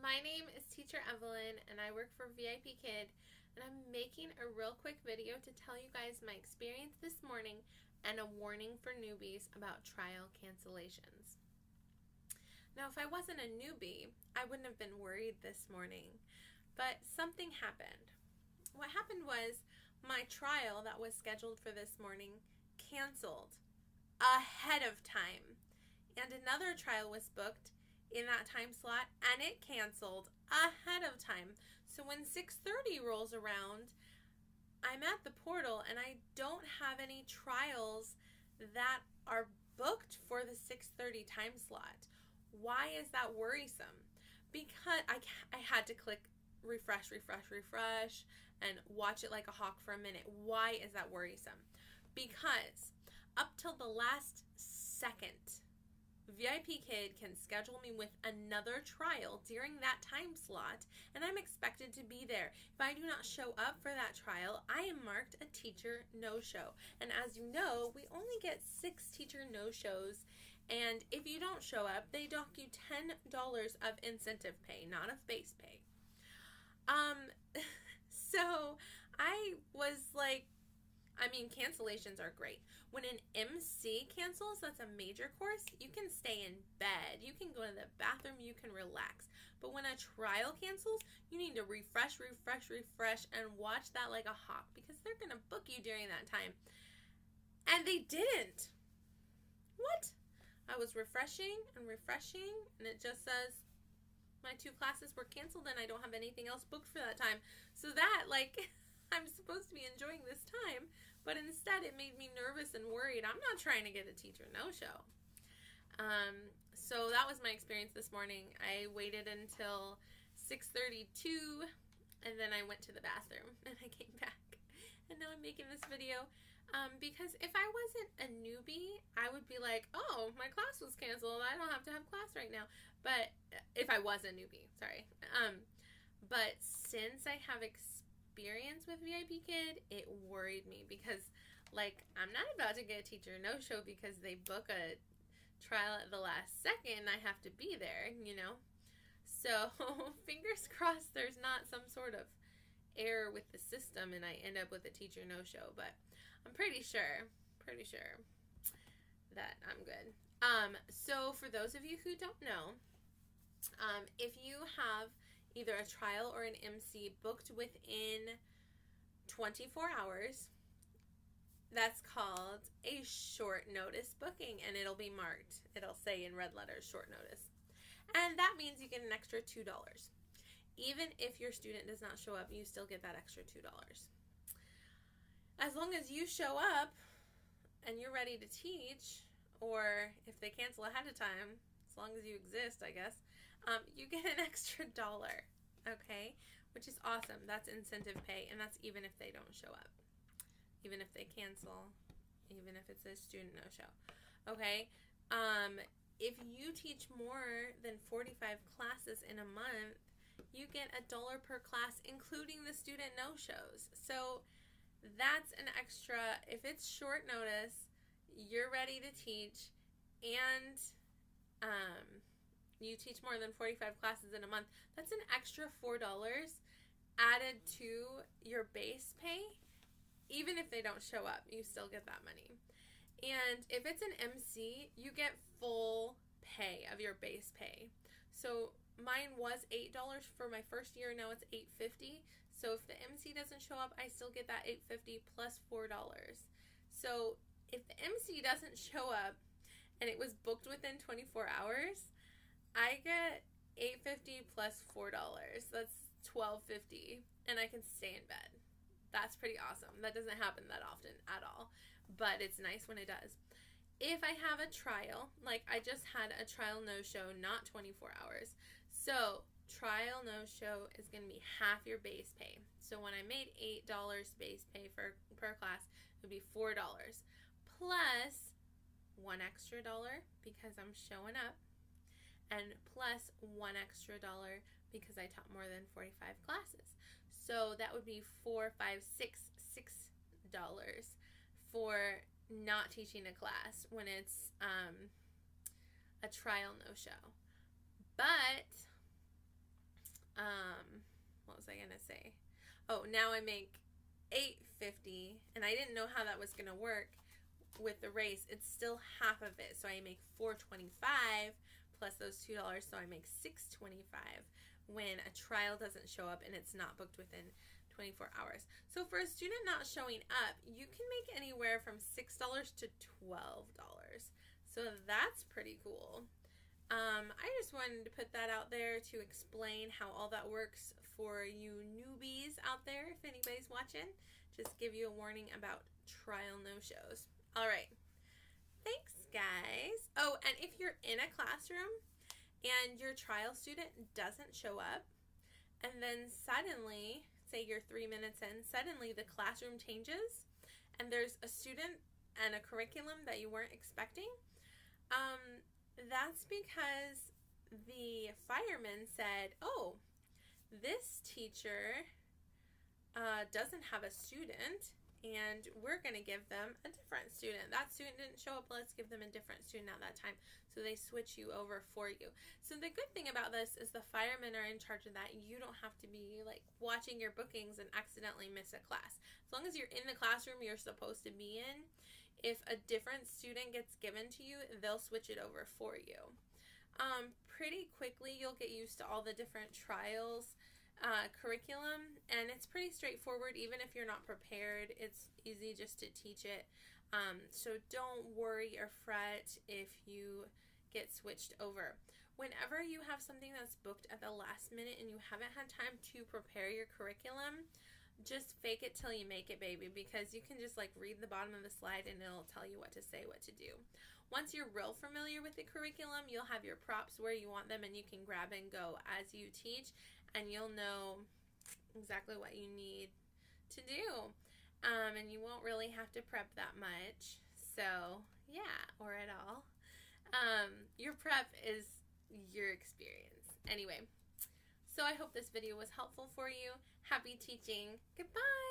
My name is Teacher Evelyn and I work for VIPKID, and I'm making a real quick video to tell you guys my experience this morning and a warning for newbies about trial cancellations. Now, if I wasn't a newbie, I wouldn't have been worried this morning, but something happened. What happened was my trial that was scheduled for this morning canceled ahead of time, and another trial was booked in that time slot and it canceled ahead of time. So when 6:30 rolls around, I'm at the portal and I don't have any trials that are booked for the 6:30 time slot. Why is that worrisome? Because I had to click refresh and watch it like a hawk for a minute. Why is that worrisome? Because up till the last second, VIPKID can schedule me with another trial during that time slot, and I'm expected to be there. If I do not show up for that trial, I am marked a teacher no-show. And as you know, we only get 6 teacher no-shows, and if you don't show up, they dock you $10 of incentive pay, not of base pay. So I was like, cancellations are great. When an MC cancels, that's a major course, you can stay in bed. You can go to the bathroom. You can relax. But when a trial cancels, you need to refresh, and watch that like a hawk, because they're going to book you during that time. And they didn't. What? I was refreshing, and it just says my 2 classes were canceled and I don't have anything else booked for that time. So that, I'm supposed to be enjoying this time, but instead it made me nervous and worried. I'm not trying to get a teacher no-show. So that was my experience this morning. I waited until 6:32 and then I went to the bathroom and I came back. And now I'm making this video because if I wasn't a newbie, I would be like, oh, my class was canceled. I don't have to have class right now. But if I was a newbie, sorry. But since I have experience with VIPKID, it worried me because, I'm not about to get a teacher no-show because they book a trial at the last second. I have to be there, So fingers crossed there's not some sort of error with the system and I end up with a teacher no-show, but I'm pretty sure that I'm good. So for those of you who don't know, if you have either a trial or an MC booked within 24 hours, that's called a short notice booking, and it'll be marked. It'll say in red letters, short notice. And that means you get an extra $2. Even if your student does not show up, you still get that extra $2. As long as you show up and you're ready to teach, or if they cancel ahead of time, as long as you exist, I guess, you get an extra $1, okay? Which is awesome. That's incentive pay, and that's even if they don't show up. Even if they cancel, even if it's a student no-show, okay? If you teach more than 45 classes in a month, you get $1 per class, including the student no-shows. So that's an extra. If it's short notice, you're ready to teach, and you teach more than 45 classes in a month, that's an extra $4 added to your base pay. Even if they don't show up, you still get that money. And if it's an MC, you get full pay of your base pay. So mine was $8 for my first year. Now it's $8.50. So if the MC doesn't show up, I still get that $8.50 plus $4. So if the MC doesn't show up and it was booked within 24 hours, I get $8.50 plus $4. That's $12.50, and I can stay in bed. That's pretty awesome. That doesn't happen that often at all, but it's nice when it does. If I have a trial, like I just had a trial no-show, not 24 hours. So trial no-show is going to be half your base pay. So when I made $8 base pay per class, it would be $4 plus $1 extra because I'm showing up, and plus $1 extra because I taught more than 45 classes. So that would be $4, $5, $6 for not teaching a class when it's a trial no-show. But to say? Oh, now I make $8.50, and I didn't know how that was going to work with the race. It's still half of it, so I make $4.25 plus those $2, so I make $6.25 when a trial doesn't show up and it's not booked within 24 hours. So for a student not showing up, you can make anywhere from $6 to $12. So that's pretty cool. I just wanted to put that out there to explain how all that works for you newbies out there. If anybody's watching, just give you a warning about trial no-shows. All right. Thanks, guys. Oh, and if you're in a classroom and your trial student doesn't show up, and then suddenly, say you're 3 minutes in, suddenly the classroom changes, and there's a student and a curriculum that you weren't expecting, that's because the fireman said, oh, this teacher doesn't have a student, and we're going to give them a different student. That student didn't show up, let's give them a different student at that time. So they switch you over for you. So the good thing about this is the firemen are in charge of that. You don't have to be like watching your bookings and accidentally miss a class. As long as you're in the classroom you're supposed to be in, if a different student gets given to you, they'll switch it over for you. Pretty quickly you'll get used to all the different trials curriculum, and it's pretty straightforward. Even if you're not prepared, it's easy just to teach it. So don't worry or fret if you get switched over. Whenever you have something that's booked at the last minute and you haven't had time to prepare your curriculum, just fake it till you make it, baby, because you can just like read the bottom of the slide and it'll tell you what to say, what to do. Once you're real familiar with the curriculum, you'll have your props where you want them and you can grab and go as you teach, and you'll know exactly what you need to do. And you won't really have to prep that much. So, yeah, or at all. Your prep is your experience. Anyway, so I hope this video was helpful for you. Happy teaching. Goodbye.